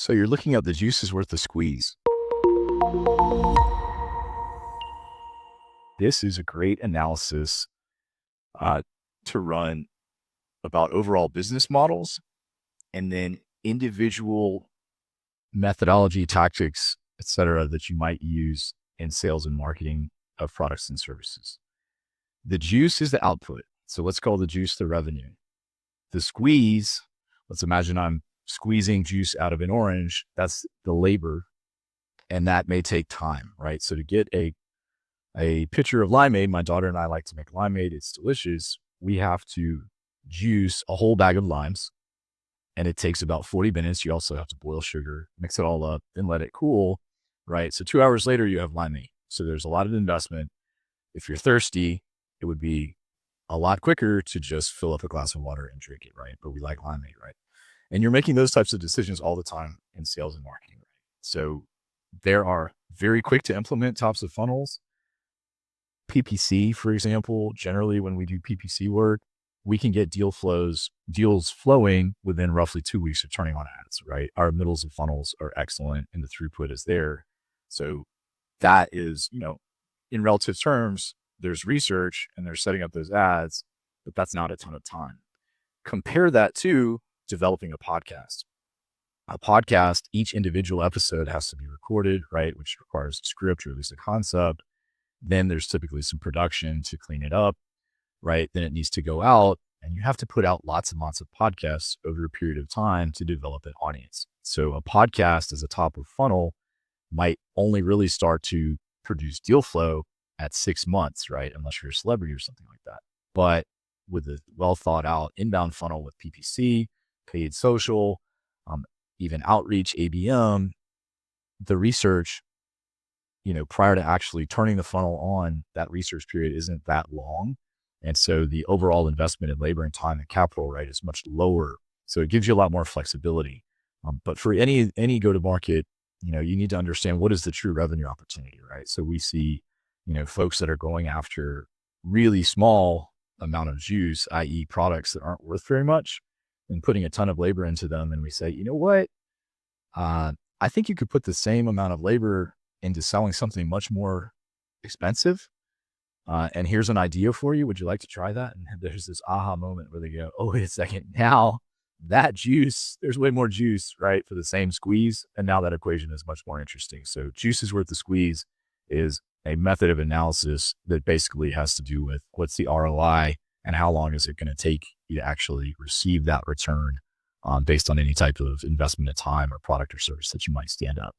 So you're looking at the juice is worth the squeeze. This is a great analysis uh, to run about overall business models and then individual methodology, tactics, et cetera, that you might use in sales and marketing of products and services. The juice is the output. So let's call the juice the revenue. The squeeze, let's imagine I'm squeezing juice out of an orange. That's the labor. And that may take time, right? So to get a pitcher of limeade, my daughter and I like to make limeade. It's delicious. We have to juice a whole bag of limes, and it takes about 40 minutes. You also have to boil sugar, mix it all up, then let it cool, right? So 2 hours later, you have limeade. So there's a lot of investment. If you're thirsty, it would be a lot quicker to just fill up a glass of water and drink it, right? But we like limeade, right? And you're making those types of decisions all the time in sales and marketing, right? So there are very quick to implement tops of funnels. PPC, for example, generally when we do PPC work, we can get deals flowing within roughly 2 weeks of turning on ads, right? Our middles of funnels are excellent and the throughput is there. So that is, in relative terms, there's research and they're setting up those ads, but that's not a ton of time. Compare that to developing a podcast. A podcast, each individual episode has to be recorded, right? Which requires a script or at least a concept. Then there's typically some production to clean it up, right? Then it needs to go out and you have to put out lots and lots of podcasts over a period of time to develop an audience. So a podcast as a top of funnel might only really start to produce deal flow at 6 months, right? Unless you're a celebrity or something like that. But with a well thought out inbound funnel with PPC, paid social, even outreach, ABM, the research, prior to actually turning the funnel on, that research period isn't that long. And so the overall investment in labor and time and capital, right, is much lower. So it gives you a lot more flexibility. But for any go-to-market, you need to understand what is the true revenue opportunity, right? So we see, folks that are going after really small amount of juice, i.e. products that aren't worth very much, and putting a ton of labor into them. And we say, you know what? I think you could put the same amount of labor into selling something much more expensive. And here's an idea for you. Would you like to try that? And there's this aha moment where they go, oh, wait a second. Now that juice, there's way more juice, right? For the same squeeze. And now that equation is much more interesting. So juice is worth the squeeze is a method of analysis that basically has to do with what's the ROI and how long is it going to take you to actually receive that return based on any type of investment of time or product or service that you might stand up.